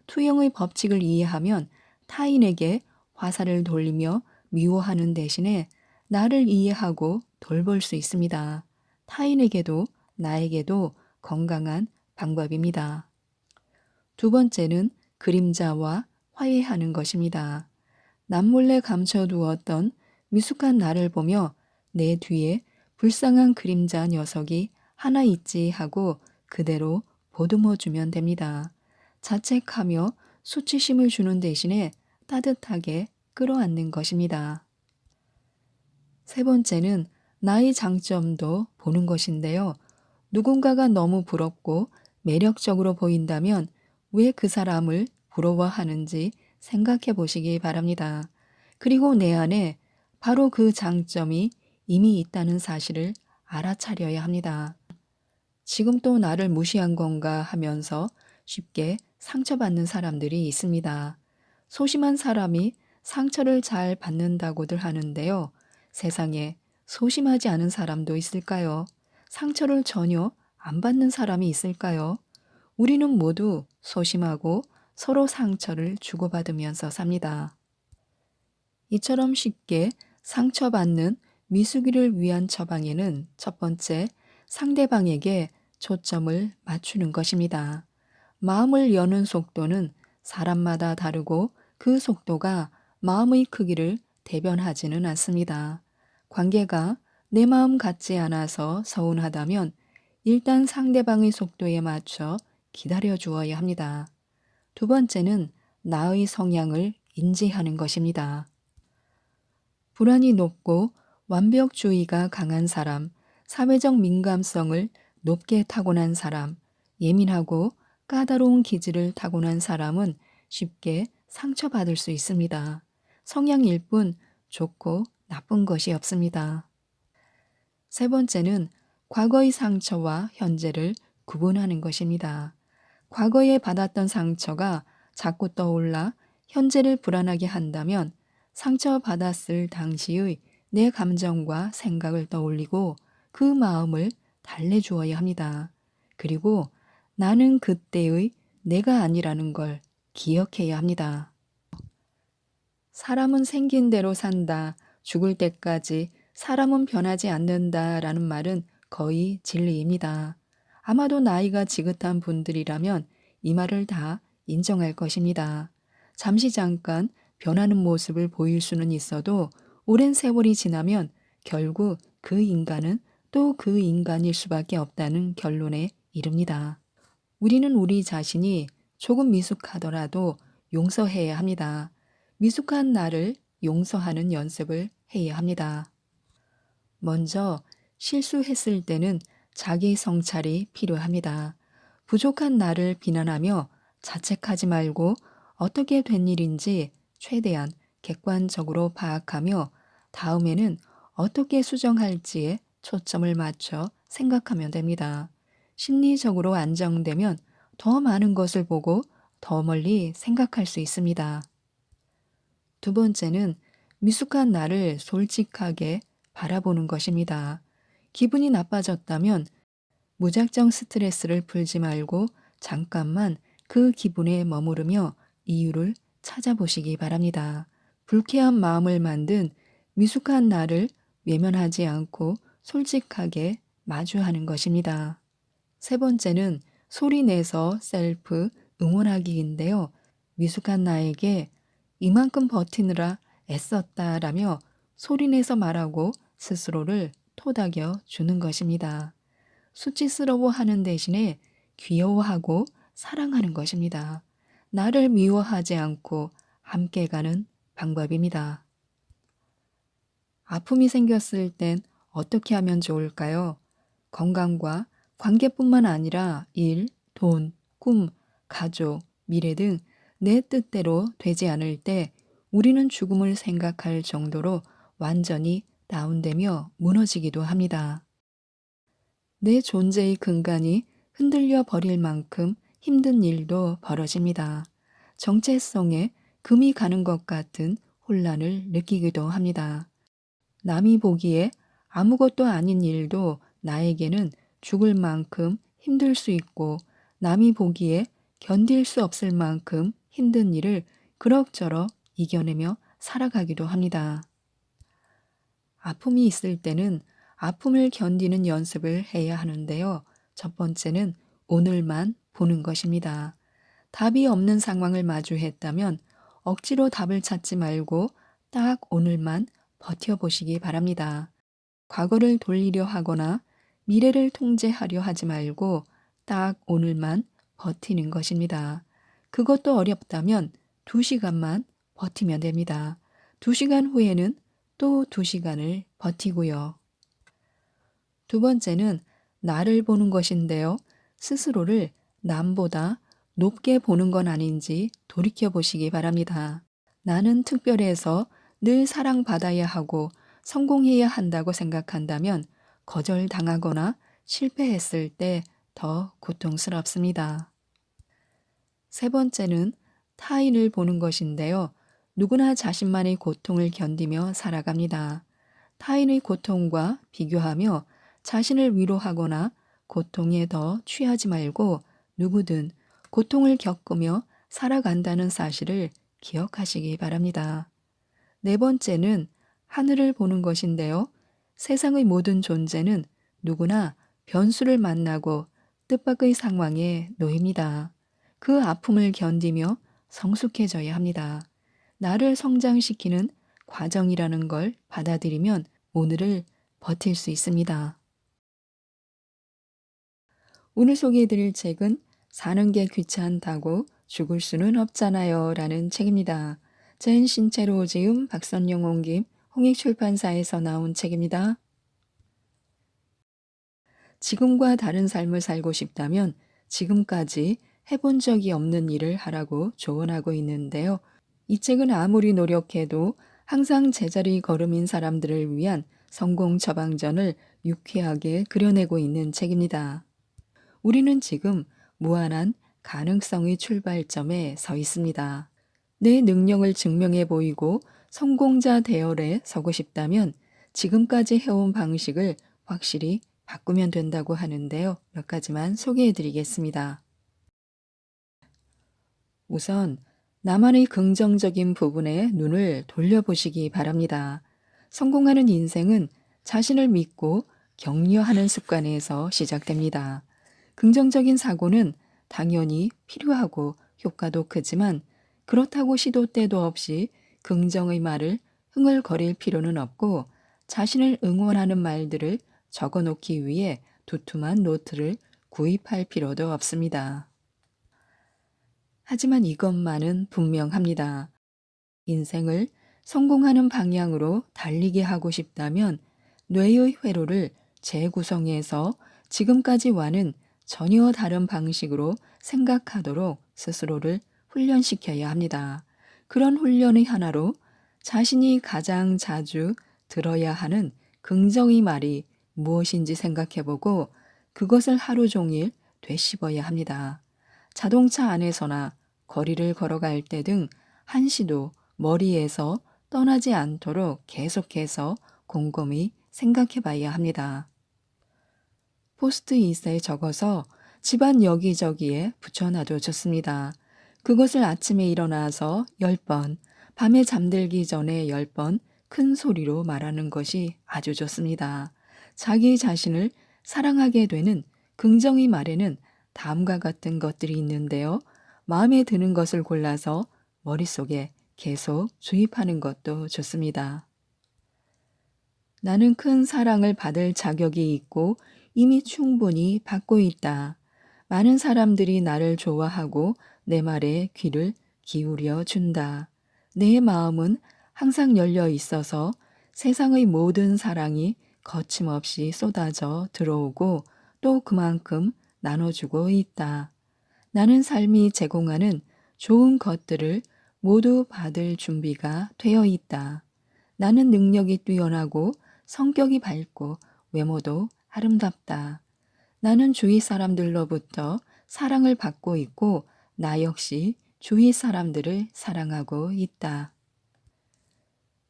투영의 법칙을 이해하면 타인에게 화살을 돌리며 미워하는 대신에 나를 이해하고 돌볼 수 있습니다. 타인에게도 나에게도 건강한 방법입니다. 두 번째는 그림자와 화해하는 것입니다. 남몰래 감춰두었던 미숙한 나를 보며 내 뒤에 불쌍한 그림자 녀석이 하나 있지 하고 그대로 보듬어 주면 됩니다. 자책하며 수치심을 주는 대신에 따뜻하게 끌어안는 것입니다. 세 번째는 나의 장점도 보는 것인데요. 누군가가 너무 부럽고 매력적으로 보인다면 왜 그 사람을 부러워하는지 생각해 보시기 바랍니다. 그리고 내 안에 바로 그 장점이 이미 있다는 사실을 알아차려야 합니다. 지금 또 나를 무시한 건가 하면서 쉽게 상처받는 사람들이 있습니다. 소심한 사람이 상처를 잘 받는다고들 하는데요. 세상에 소심하지 않은 사람도 있을까요? 상처를 전혀 안 받는 사람이 있을까요? 우리는 모두 소심하고 서로 상처를 주고받으면서 삽니다. 이처럼 쉽게 상처받는 미숙이를 위한 처방에는 첫 번째, 상대방에게 초점을 맞추는 것입니다. 마음을 여는 속도는 사람마다 다르고 그 속도가 마음의 크기를 대변하지는 않습니다. 관계가 내 마음 같지 않아서 서운하다면 일단 상대방의 속도에 맞춰 기다려 주어야 합니다. 두 번째는 나의 성향을 인지하는 것입니다. 불안이 높고 완벽주의가 강한 사람, 사회적 민감성을 높게 타고난 사람, 예민하고 까다로운 기질을 타고난 사람은 쉽게 상처받을 수 있습니다. 성향일 뿐 좋고 나쁜 것이 없습니다. 세 번째는 과거의 상처와 현재를 구분하는 것입니다. 과거에 받았던 상처가 자꾸 떠올라 현재를 불안하게 한다면 상처받았을 당시의 내 감정과 생각을 떠올리고 그 마음을 달래주어야 합니다. 그리고 나는 그때의 내가 아니라는 걸 기억해야 합니다. 사람은 생긴 대로 산다. 죽을 때까지 사람은 변하지 않는다. 라는 말은 거의 진리입니다. 아마도 나이가 지긋한 분들이라면 이 말을 다 인정할 것입니다. 잠시 잠깐 변하는 모습을 보일 수는 있어도 오랜 세월이 지나면 결국 그 인간은 또 그 인간일 수밖에 없다는 결론에 이릅니다. 우리는 우리 자신이 조금 미숙하더라도 용서해야 합니다. 미숙한 나를 용서하는 연습을 해야 합니다. 먼저 실수했을 때는 자기 성찰이 필요합니다. 부족한 나를 비난하며 자책하지 말고 어떻게 된 일인지 최대한 객관적으로 파악하며 다음에는 어떻게 수정할지에 초점을 맞춰 생각하면 됩니다. 심리적으로 안정되면 더 많은 것을 보고 더 멀리 생각할 수 있습니다. 두 번째는 미숙한 나를 솔직하게 바라보는 것입니다. 기분이 나빠졌다면 무작정 스트레스를 풀지 말고 잠깐만 그 기분에 머무르며 이유를 찾아보시기 바랍니다. 불쾌한 마음을 만든 미숙한 나를 외면하지 않고 솔직하게 마주하는 것입니다. 세 번째는 소리 내서 셀프 응원하기인데요. 미숙한 나에게 이만큼 버티느라 애썼다라며 소리내서 말하고 스스로를 토닥여 주는 것입니다. 수치스러워하는 대신에 귀여워하고 사랑하는 것입니다. 나를 미워하지 않고 함께 가는 방법입니다. 아픔이 생겼을 땐 어떻게 하면 좋을까요? 건강과 관계뿐만 아니라 일, 돈, 꿈, 가족, 미래 등 내 뜻대로 되지 않을 때 우리는 죽음을 생각할 정도로 완전히 다운되며 무너지기도 합니다. 내 존재의 근간이 흔들려 버릴 만큼 힘든 일도 벌어집니다. 정체성에 금이 가는 것 같은 혼란을 느끼기도 합니다. 남이 보기에 아무것도 아닌 일도 나에게는 죽을 만큼 힘들 수 있고 남이 보기에 견딜 수 없을 만큼 힘든 일을 그럭저럭 이겨내며 살아가기도 합니다. 아픔이 있을 때는 아픔을 견디는 연습을 해야 하는데요. 첫 번째는 오늘만 보는 것입니다. 답이 없는 상황을 마주했다면 억지로 답을 찾지 말고 딱 오늘만 버텨보시기 바랍니다. 과거를 돌리려 하거나 미래를 통제하려 하지 말고 딱 오늘만 버티는 것입니다. 그것도 어렵다면 2시간만 버티면 됩니다. 2시간 후에는 또 2시간을 버티고요. 두 번째는 나를 보는 것인데요. 스스로를 남보다 높게 보는 건 아닌지 돌이켜 보시기 바랍니다. 나는 특별해서 늘 사랑받아야 하고 성공해야 한다고 생각한다면 거절당하거나 실패했을 때 더 고통스럽습니다. 세 번째는 타인을 보는 것인데요. 누구나 자신만의 고통을 견디며 살아갑니다. 타인의 고통과 비교하며 자신을 위로하거나 고통에 더 취하지 말고 누구든 고통을 겪으며 살아간다는 사실을 기억하시기 바랍니다. 네 번째는 하늘을 보는 것인데요. 세상의 모든 존재는 누구나 변수를 만나고 뜻밖의 상황에 놓입니다. 그 아픔을 견디며 성숙해져야 합니다. 나를 성장시키는 과정이라는 걸 받아들이면 오늘을 버틸 수 있습니다. 오늘 소개해드릴 책은 사는 게 귀찮다고 죽을 수는 없잖아요 라는 책입니다. 젠 신체로 지음 박선영 옮김 홍익출판사에서 나온 책입니다. 지금과 다른 삶을 살고 싶다면 지금까지 해본 적이 없는 일을 하라고 조언하고 있는데요. 이 책은 아무리 노력해도 항상 제자리 걸음인 사람들을 위한 성공 처방전을 유쾌하게 그려내고 있는 책입니다. 우리는 지금 무한한 가능성의 출발점에 서 있습니다. 내 능력을 증명해 보이고 성공자 대열에 서고 싶다면 지금까지 해온 방식을 확실히 바꾸면 된다고 하는데요. 몇 가지만 소개해 드리겠습니다. 우선 나만의 긍정적인 부분에 눈을 돌려보시기 바랍니다. 성공하는 인생은 자신을 믿고 격려하는 습관에서 시작됩니다. 긍정적인 사고는 당연히 필요하고 효과도 크지만 그렇다고 시도 때도 없이 긍정의 말을 흥얼거릴 필요는 없고 자신을 응원하는 말들을 적어 놓기 위해 두툼한 노트를 구입할 필요도 없습니다. 하지만 이것만은 분명합니다. 인생을 성공하는 방향으로 달리게 하고 싶다면 뇌의 회로를 재구성해서 지금까지와는 전혀 다른 방식으로 생각하도록 스스로를 훈련시켜야 합니다. 그런 훈련의 하나로 자신이 가장 자주 들어야 하는 긍정의 말이 무엇인지 생각해보고 그것을 하루 종일 되씹어야 합니다. 자동차 안에서나 거리를 걸어갈 때 등 한시도 머리에서 떠나지 않도록 계속해서 곰곰이 생각해 봐야 합니다. 포스트잇에 적어서 집안 여기저기에 붙여놔도 좋습니다. 그것을 아침에 일어나서 10번, 밤에 잠들기 전에 10번 큰 소리로 말하는 것이 아주 좋습니다. 자기 자신을 사랑하게 되는 긍정의 말에는 다음과 같은 것들이 있는데요. 마음에 드는 것을 골라서 머릿속에 계속 주입하는 것도 좋습니다. 나는 큰 사랑을 받을 자격이 있고 이미 충분히 받고 있다. 많은 사람들이 나를 좋아하고 내 말에 귀를 기울여 준다. 내 마음은 항상 열려 있어서 세상의 모든 사랑이 거침없이 쏟아져 들어오고 또 그만큼 나눠주고 있다. 나는 삶이 제공하는 좋은 것들을 모두 받을 준비가 되어 있다. 나는 능력이 뛰어나고 성격이 밝고 외모도 아름답다. 나는 주위 사람들로부터 사랑을 받고 있고 나 역시 주위 사람들을 사랑하고 있다.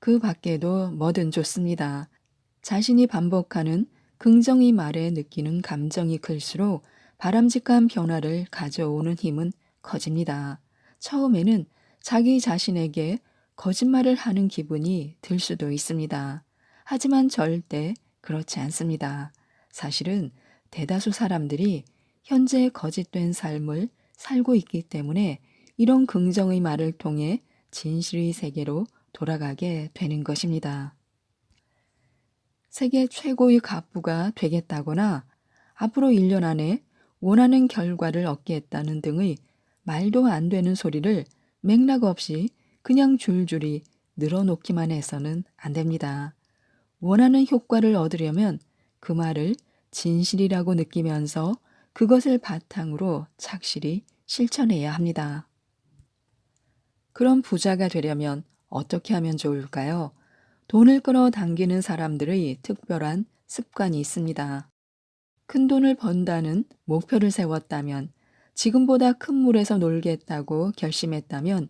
그 밖에도 뭐든 좋습니다. 자신이 반복하는 긍정의 말에 느끼는 감정이 클수록 바람직한 변화를 가져오는 힘은 커집니다. 처음에는 자기 자신에게 거짓말을 하는 기분이 들 수도 있습니다. 하지만 절대 그렇지 않습니다. 사실은 대다수 사람들이 현재 거짓된 삶을 살고 있기 때문에 이런 긍정의 말을 통해 진실의 세계로 돌아가게 되는 것입니다. 세계 최고의 가부가 되겠다거나 앞으로 1년 안에 원하는 결과를 얻겠다는 등의 말도 안 되는 소리를 맥락 없이 그냥 줄줄이 늘어놓기만 해서는 안 됩니다. 원하는 효과를 얻으려면 그 말을 진실이라고 느끼면서 그것을 바탕으로 착실히 실천해야 합니다. 그럼 부자가 되려면 어떻게 하면 좋을까요? 돈을 끌어당기는 사람들의 특별한 습관이 있습니다. 큰 돈을 번다는 목표를 세웠다면, 지금보다 큰 물에서 놀겠다고 결심했다면,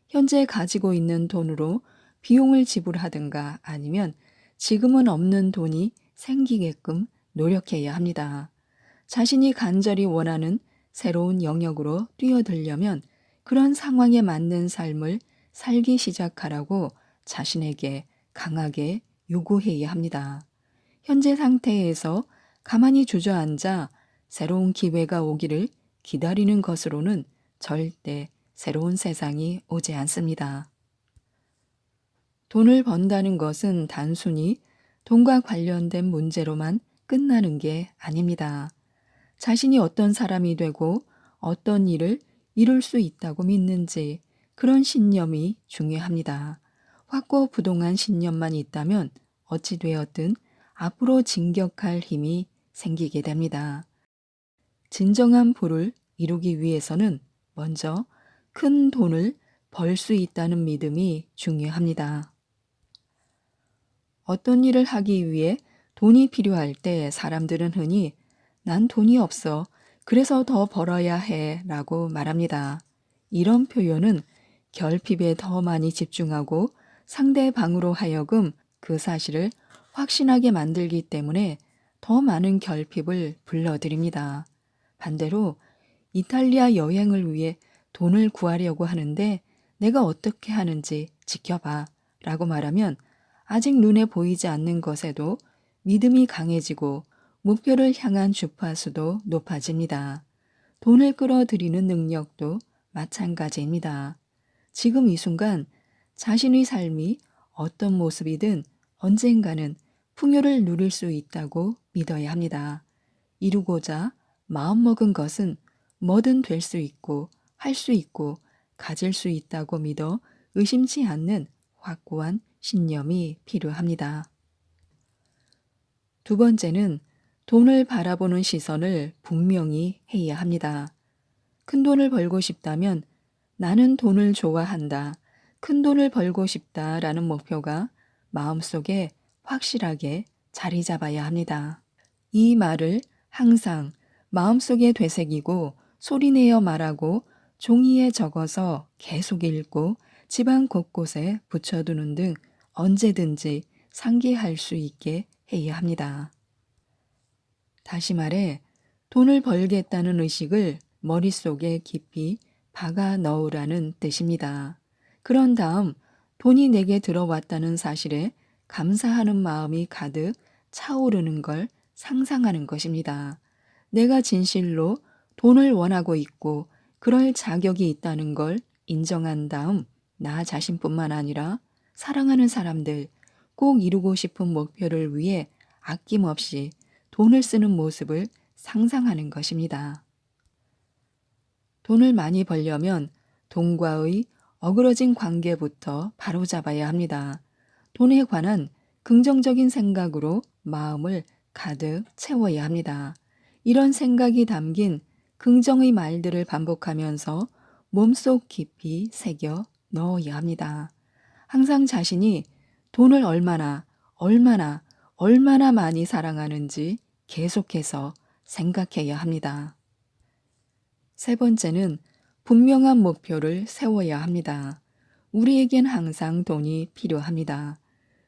현재 가지고 있는 돈으로 비용을 지불하든가 아니면 지금은 없는 돈이 생기게끔 노력해야 합니다. 자신이 간절히 원하는 새로운 영역으로 뛰어들려면 그런 상황에 맞는 삶을 살기 시작하라고 자신에게 강하게 요구해야 합니다. 현재 상태에서 가만히 주저앉아 새로운 기회가 오기를 기다리는 것으로는 절대 새로운 세상이 오지 않습니다. 돈을 번다는 것은 단순히 돈과 관련된 문제로만 끝나는 게 아닙니다. 자신이 어떤 사람이 되고 어떤 일을 이룰 수 있다고 믿는지 그런 신념이 중요합니다. 확고부동한 신념만 있다면 어찌 되었든 앞으로 진격할 힘이 생기게 됩니다. 진정한 부를 이루기 위해서는 먼저 큰 돈을 벌 수 있다는 믿음이 중요합니다. 어떤 일을 하기 위해 돈이 필요할 때 사람들은 흔히 난 돈이 없어. 그래서 더 벌어야 해. 라고 말합니다. 이런 표현은 결핍에 더 많이 집중하고 상대방으로 하여금 그 사실을 확신하게 만들기 때문에 더 많은 결핍을 불러들입니다. 반대로 이탈리아 여행을 위해 돈을 구하려고 하는데 내가 어떻게 하는지 지켜봐 라고 말하면 아직 눈에 보이지 않는 것에도 믿음이 강해지고 목표를 향한 주파수도 높아집니다. 돈을 끌어들이는 능력도 마찬가지입니다. 지금 이 순간 자신의 삶이 어떤 모습이든 언젠가는 풍요를 누릴 수 있다고 믿어야 합니다. 이루고자 마음먹은 것은 뭐든 될 수 있고 할 수 있고 가질 수 있다고 믿어 의심치 않는 확고한 신념이 필요합니다. 두 번째는 돈을 바라보는 시선을 분명히 해야 합니다. 큰 돈을 벌고 싶다면 나는 돈을 좋아한다. 큰 돈을 벌고 싶다라는 목표가 마음속에 확실하게 자리 잡아야 합니다. 이 말을 항상 마음속에 되새기고 소리내어 말하고 종이에 적어서 계속 읽고 집안 곳곳에 붙여두는 등 언제든지 상기할 수 있게 해야 합니다. 다시 말해 돈을 벌겠다는 의식을 머릿속에 깊이 박아 넣으라는 뜻입니다. 그런 다음 돈이 내게 들어왔다는 사실에 감사하는 마음이 가득 차오르는 걸 상상하는 것입니다. 내가 진실로 돈을 원하고 있고 그럴 자격이 있다는 걸 인정한 다음 나 자신뿐만 아니라 사랑하는 사람들, 꼭 이루고 싶은 목표를 위해 아낌없이 돈을 쓰는 모습을 상상하는 것입니다. 돈을 많이 벌려면 돈과의 어그러진 관계부터 바로잡아야 합니다. 돈에 관한 긍정적인 생각으로 마음을 가득 채워야 합니다. 이런 생각이 담긴 긍정의 말들을 반복하면서 몸속 깊이 새겨 넣어야 합니다. 항상 자신이 돈을 얼마나 많이 사랑하는지 계속해서 생각해야 합니다. 세 번째는 분명한 목표를 세워야 합니다. 우리에겐 항상 돈이 필요합니다.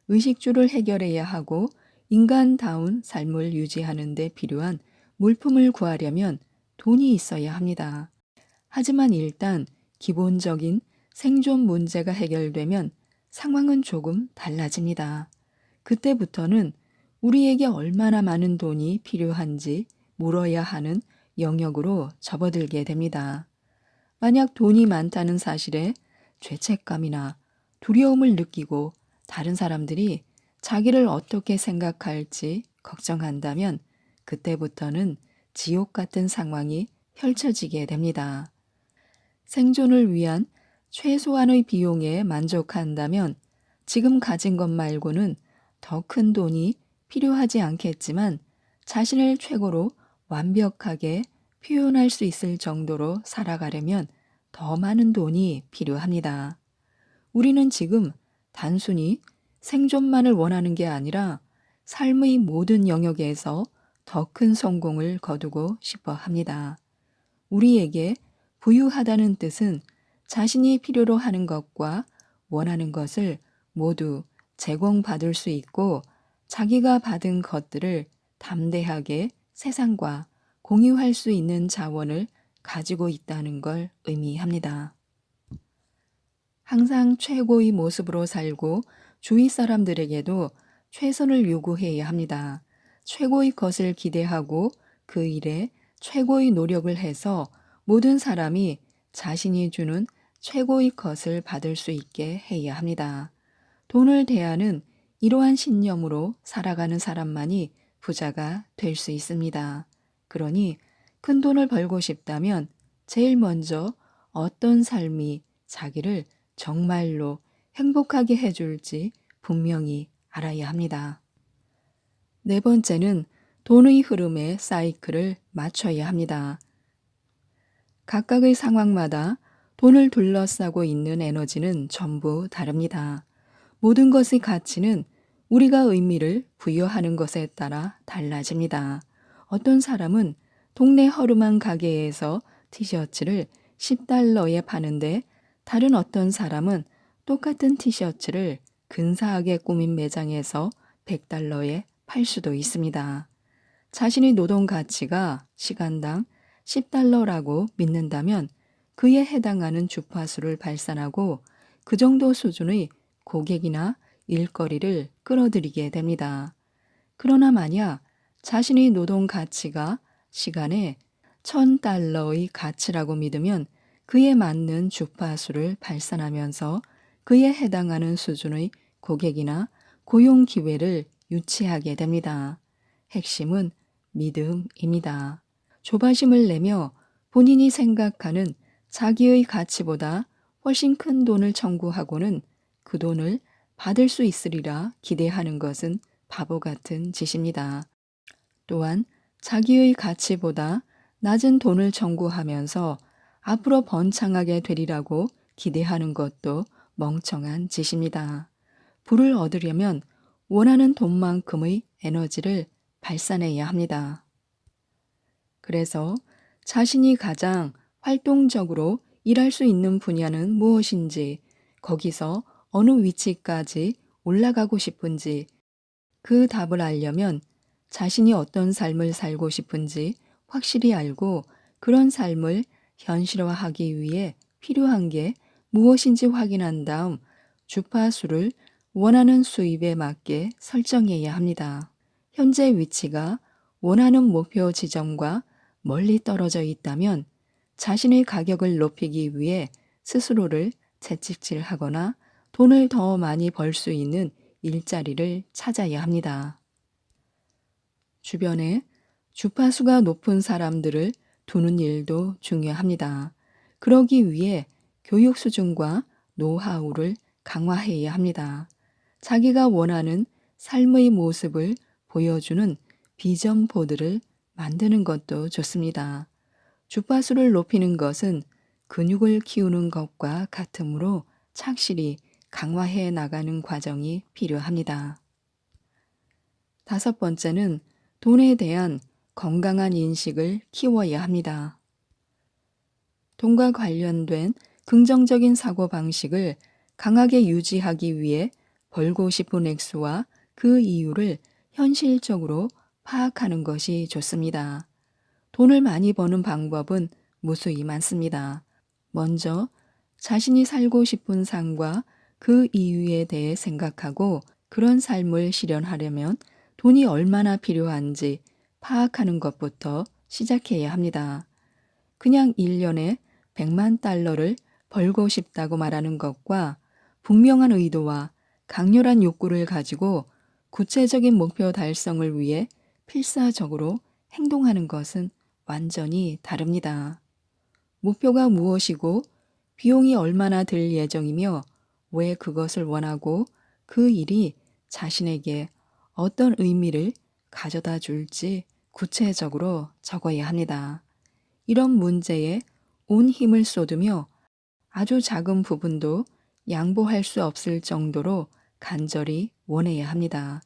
의식주를 해결해야 하고 인간다운 삶을 유지하는 데 필요한 물품을 구하려면 돈이 있어야 합니다. 하지만 일단 기본적인 생존 문제가 해결되면 상황은 조금 달라집니다. 그때부터는 우리에게 얼마나 많은 돈이 필요한지 물어야 하는 영역으로 접어들게 됩니다. 만약 돈이 많다는 사실에 죄책감이나 두려움을 느끼고 다른 사람들이 자기를 어떻게 생각할지 걱정한다면 그때부터는 지옥 같은 상황이 펼쳐지게 됩니다. 생존을 위한 최소한의 비용에 만족한다면 지금 가진 것 말고는 더 큰 돈이 필요하지 않겠지만 자신을 최고로 완벽하게 표현할 수 있을 정도로 살아가려면 더 많은 돈이 필요합니다. 우리는 지금 단순히 생존만을 원하는 게 아니라 삶의 모든 영역에서 더 큰 성공을 거두고 싶어 합니다. 우리에게 부유하다는 뜻은 자신이 필요로 하는 것과 원하는 것을 모두 제공받을 수 있고 자기가 받은 것들을 담대하게 세상과 공유할 수 있는 자원을 가지고 있다는 걸 의미합니다. 항상 최고의 모습으로 살고 주위 사람들에게도 최선을 요구해야 합니다. 최고의 것을 기대하고 그 일에 최고의 노력을 해서 모든 사람이 자신이 주는 최고의 것을 받을 수 있게 해야 합니다. 돈을 대하는 이러한 신념으로 살아가는 사람만이 부자가 될 수 있습니다. 그러니 큰 돈을 벌고 싶다면 제일 먼저 어떤 삶이 자기를 정말로 행복하게 해줄지 분명히 알아야 합니다. 네 번째는 돈의 흐름에 사이클을 맞춰야 합니다. 각각의 상황마다 돈을 둘러싸고 있는 에너지는 전부 다릅니다. 모든 것의 가치는 우리가 의미를 부여하는 것에 따라 달라집니다. 어떤 사람은 동네 허름한 가게에서 티셔츠를 10달러에 파는데 다른 어떤 사람은 똑같은 티셔츠를 근사하게 꾸민 매장에서 100달러에 팔 수도 있습니다. 자신의 노동 가치가 시간당 10달러라고 믿는다면 그에 해당하는 주파수를 발산하고 그 정도 수준의 고객이나 일거리를 끌어들이게 됩니다. 그러나 만약 자신의 노동 가치가 시간에 1000달러의 가치라고 믿으면 그에 맞는 주파수를 발산하면서 그에 해당하는 수준의 고객이나 고용 기회를 유치하게 됩니다. 핵심은 믿음입니다. 조바심을 내며 본인이 생각하는 자기의 가치보다 훨씬 큰 돈을 청구하고는 그 돈을 받을 수 있으리라 기대하는 것은 바보 같은 짓입니다. 또한 자기의 가치보다 낮은 돈을 청구하면서 앞으로 번창하게 되리라고 기대하는 것도 멍청한 짓입니다. 부를 얻으려면 원하는 돈만큼의 에너지를 발산해야 합니다. 그래서 자신이 가장 활동적으로 일할 수 있는 분야는 무엇인지, 거기서 어느 위치까지 올라가고 싶은지, 그 답을 알려면 자신이 어떤 삶을 살고 싶은지 확실히 알고 그런 삶을 현실화하기 위해 필요한 게 무엇인지 확인한 다음 주파수를 원하는 수입에 맞게 설정해야 합니다. 현재 위치가 원하는 목표 지점과 멀리 떨어져 있다면 자신의 가격을 높이기 위해 스스로를 채찍질하거나 돈을 더 많이 벌 수 있는 일자리를 찾아야 합니다. 주변에 주파수가 높은 사람들을 두는 일도 중요합니다. 그러기 위해 교육 수준과 노하우를 강화해야 합니다. 자기가 원하는 삶의 모습을 보여주는 비전 보드를 만드는 것도 좋습니다. 주파수를 높이는 것은 근육을 키우는 것과 같으므로 착실히 강화해 나가는 과정이 필요합니다. 다섯 번째는 돈에 대한 건강한 인식을 키워야 합니다. 돈과 관련된 긍정적인 사고방식을 강하게 유지하기 위해 벌고 싶은 액수와 그 이유를 현실적으로 파악하는 것이 좋습니다. 돈을 많이 버는 방법은 무수히 많습니다. 먼저 자신이 살고 싶은 삶과 그 이유에 대해 생각하고 그런 삶을 실현하려면 돈이 얼마나 필요한지 파악하는 것부터 시작해야 합니다. 그냥 1년에 100만 달러를 벌고 싶다고 말하는 것과 분명한 의도와 강렬한 욕구를 가지고 구체적인 목표 달성을 위해 필사적으로 행동하는 것은 완전히 다릅니다. 목표가 무엇이고 비용이 얼마나 들 예정이며 왜 그것을 원하고 그 일이 자신에게 어떤 의미를 가져다 줄지 구체적으로 적어야 합니다. 이런 문제에 온 힘을 쏟으며 아주 작은 부분도 양보할 수 없을 정도로 간절히 원해야 합니다.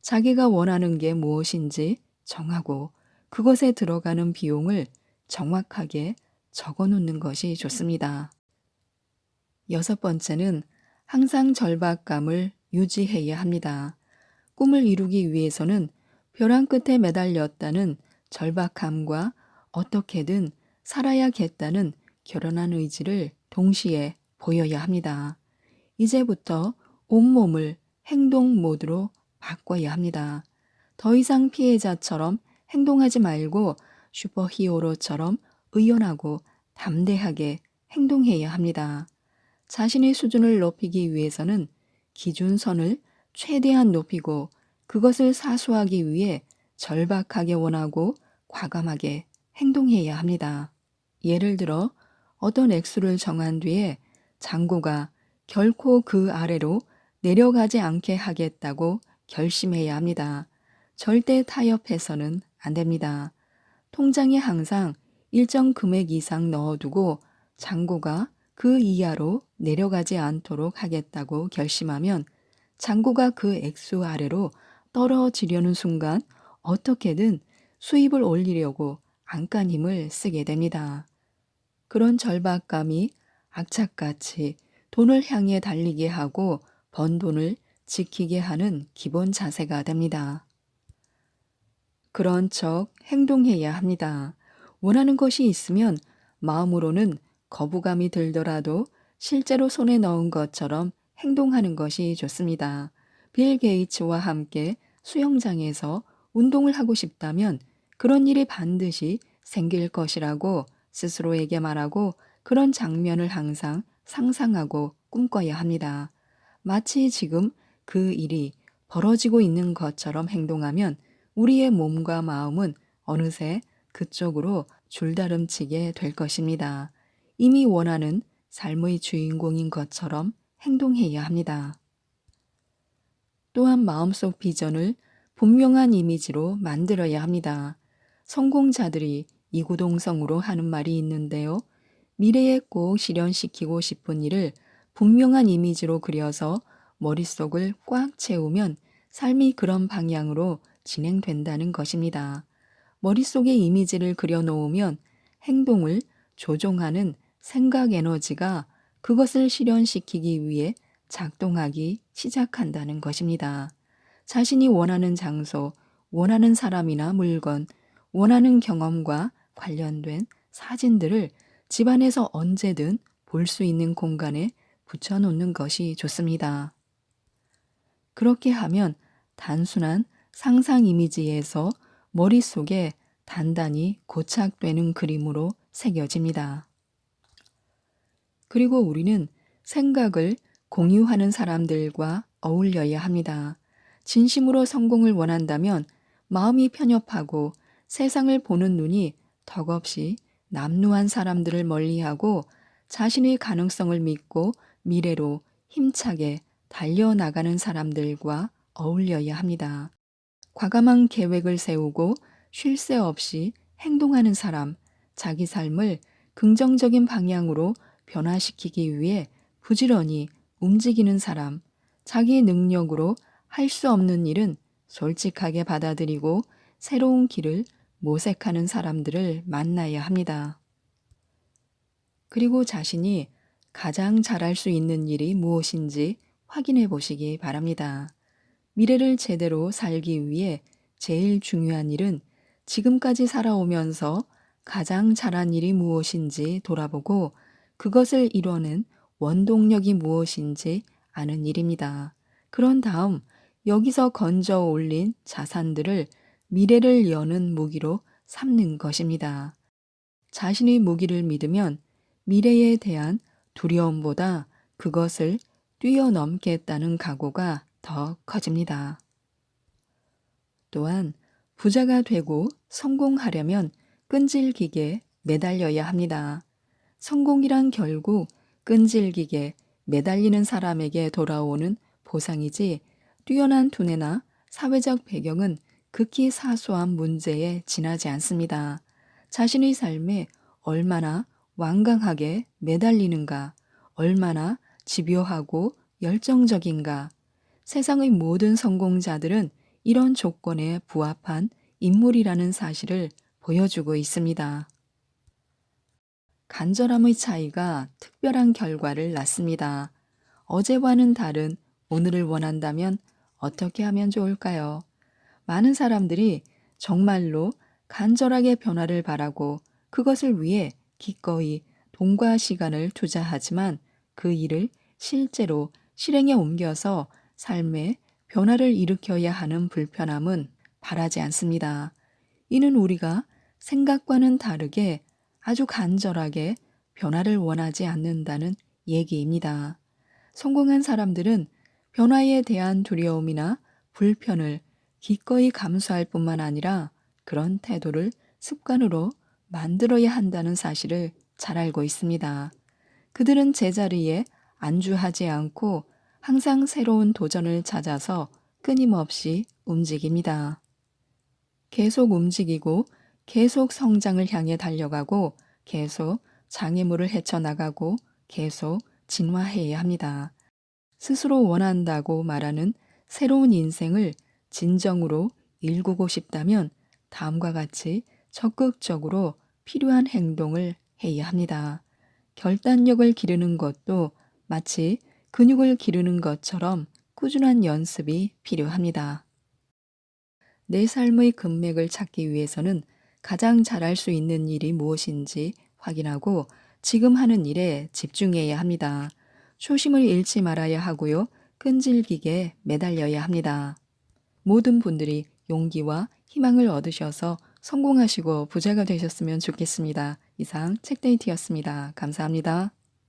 자기가 원하는 게 무엇인지 정하고 그것에 들어가는 비용을 정확하게 적어 놓는 것이 좋습니다. 여섯 번째는 항상 절박감을 유지해야 합니다. 꿈을 이루기 위해서는 벼랑 끝에 매달렸다는 절박함과 어떻게든 살아야겠다는 결연한 의지를 동시에 보여야 합니다. 이제부터 온몸을 행동 모드로 바꿔야 합니다. 더 이상 피해자처럼 행동하지 말고 슈퍼히어로처럼 의연하고 담대하게 행동해야 합니다. 자신의 수준을 높이기 위해서는 기준선을 최대한 높이고 그것을 사수하기 위해 절박하게 원하고 과감하게 행동해야 합니다. 예를 들어 어떤 액수를 정한 뒤에 장고가 결코 그 아래로 내려가지 않게 하겠다고 결심해야 합니다. 절대 타협해서는 안 됩니다. 통장에 항상 일정 금액 이상 넣어두고 잔고가 그 이하로 내려가지 않도록 하겠다고 결심하면 잔고가 그 액수 아래로 떨어지려는 순간 어떻게든 수입을 올리려고 안간힘을 쓰게 됩니다. 그런 절박감이 악착같이 돈을 향해 달리게 하고 번 돈을 지키게 하는 기본 자세가 됩니다. 그런 척 행동해야 합니다. 원하는 것이 있으면 마음으로는 거부감이 들더라도 실제로 손에 넣은 것처럼 행동하는 것이 좋습니다. 빌 게이츠와 함께 수영장에서 운동을 하고 싶다면 그런 일이 반드시 생길 것이라고 스스로에게 말하고 그런 장면을 항상 상상하고 꿈꿔야 합니다. 마치 지금 그 일이 벌어지고 있는 것처럼 행동하면 우리의 몸과 마음은 어느새 그쪽으로 줄다름치게 될 것입니다. 이미 원하는 삶의 주인공인 것처럼 행동해야 합니다. 또한 마음속 비전을 분명한 이미지로 만들어야 합니다. 성공자들이 이구동성으로 하는 말이 있는데요. 미래에 꼭 실현시키고 싶은 일을 분명한 이미지로 그려서 머릿속을 꽉 채우면 삶이 그런 방향으로 진행된다는 것입니다. 머릿속에 이미지를 그려놓으면 행동을 조종하는 생각 에너지가 그것을 실현시키기 위해 작동하기 시작한다는 것입니다. 자신이 원하는 장소, 원하는 사람이나 물건, 원하는 경험과 관련된 사진들을 집안에서 언제든 볼 수 있는 공간에 붙여놓는 것이 좋습니다. 그렇게 하면 단순한 상상 이미지에서 머릿속에 단단히 고착되는 그림으로 새겨집니다. 그리고 우리는 생각을 공유하는 사람들과 어울려야 합니다. 진심으로 성공을 원한다면 마음이 편협하고 세상을 보는 눈이 덕없이 남루한 사람들을 멀리하고 자신의 가능성을 믿고 미래로 힘차게 달려나가는 사람들과 어울려야 합니다. 과감한 계획을 세우고 쉴 새 없이 행동하는 사람, 자기 삶을 긍정적인 방향으로 변화시키기 위해 부지런히 움직이는 사람, 자기 능력으로 할 수 없는 일은 솔직하게 받아들이고 새로운 길을 모색하는 사람들을 만나야 합니다. 그리고 자신이 가장 잘할 수 있는 일이 무엇인지 확인해 보시기 바랍니다. 미래를 제대로 살기 위해 제일 중요한 일은 지금까지 살아오면서 가장 잘한 일이 무엇인지 돌아보고 그것을 이뤄낸 원동력이 무엇인지 아는 일입니다. 그런 다음 여기서 건져 올린 자산들을 미래를 여는 무기로 삼는 것입니다. 자신의 무기를 믿으면 미래에 대한 두려움보다 그것을 뛰어넘겠다는 각오가 더 커집니다. 또한 부자가 되고 성공하려면 끈질기게 매달려야 합니다. 성공이란 결국 끈질기게 매달리는 사람에게 돌아오는 보상이지 뛰어난 두뇌나 사회적 배경은 극히 사소한 문제에 지나지 않습니다. 자신의 삶에 얼마나 완강하게 매달리는가, 얼마나 집요하고 열정적인가. 세상의 모든 성공자들은 이런 조건에 부합한 인물이라는 사실을 보여주고 있습니다. 간절함의 차이가 특별한 결과를 낳습니다. 어제와는 다른 오늘을 원한다면 어떻게 하면 좋을까요? 많은 사람들이 정말로 간절하게 변화를 바라고 그것을 위해 기꺼이 돈과 시간을 투자하지만 그 일을 실제로 실행에 옮겨서 삶에 변화를 일으켜야 하는 불편함은 바라지 않습니다. 이는 우리가 생각과는 다르게 아주 간절하게 변화를 원하지 않는다는 얘기입니다. 성공한 사람들은 변화에 대한 두려움이나 불편을 기꺼이 감수할 뿐만 아니라 그런 태도를 습관으로 만들어야 한다는 사실을 잘 알고 있습니다. 그들은 제자리에 안주하지 않고 항상 새로운 도전을 찾아서 끊임없이 움직입니다. 계속 움직이고 계속 성장을 향해 달려가고 계속 장애물을 헤쳐나가고 계속 진화해야 합니다. 스스로 원한다고 말하는 새로운 인생을 진정으로 일구고 싶다면 다음과 같이 적극적으로 필요한 행동을 해야 합니다. 결단력을 기르는 것도 마치 근육을 기르는 것처럼 꾸준한 연습이 필요합니다. 내 삶의 금맥을 찾기 위해서는 가장 잘할 수 있는 일이 무엇인지 확인하고 지금 하는 일에 집중해야 합니다. 초심을 잃지 말아야 하고요. 끈질기게 매달려야 합니다. 모든 분들이 용기와 희망을 얻으셔서 성공하시고 부자가 되셨으면 좋겠습니다. 이상 책데이트였습니다. 감사합니다.